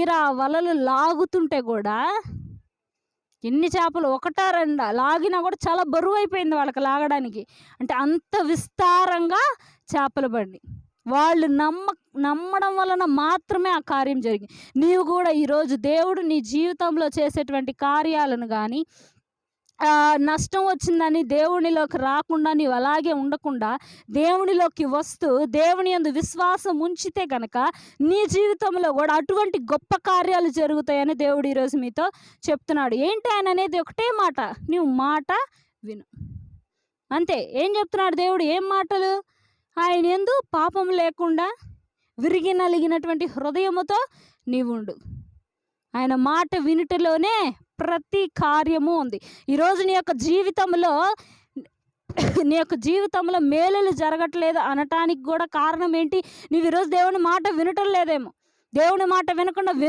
తీరా ఆ వలలు లాగుతుంటే కూడా ఎన్ని చేపలు ఒకటా రెండా లాగినా కూడా చాలా బరువైపోయింది వాళ్ళకి లాగడానికి. అంటే అంత విస్తారంగా చేపలు పడినాయి. వాళ్ళు నమ్మడం వలన మాత్రమే ఆ కార్యం జరిగింది. నీవు కూడా ఈరోజు దేవుడు నీ జీవితంలో చేసేటువంటి కార్యాలను గానీ, నష్టం వచ్చిందని దేవునిలోకి రాకుండా నీవు అలాగే ఉండకుండా దేవునిలోకి వస్తూ దేవుని యందు విశ్వాసం ఉంచితే గనక నీ జీవితంలో కూడా అటువంటి గొప్ప కార్యాలు జరుగుతాయని దేవుడు ఈరోజు మీతో చెప్తున్నాడు. ఏంటి ఆయన అనేది ఒకటే మాట, నీవు మాట విను. అంతే. ఏం చెప్తున్నాడు దేవుడు? ఏం మాటలు? ఆయన యందు పాపం లేకుండా విరిగి నలిగినటువంటి హృదయముతో నీవుండు. ఆయన మాట వినుటలోనే ప్రతి కార్యము ఉంది. ఈరోజు నీ యొక్క జీవితంలో మేలులు జరగట్లేదు అనటానికి కూడా కారణం ఏంటి? నీవు ఈరోజు దేవుని మాట వినటం లేదేమో. దేవుని మాట వినకుండా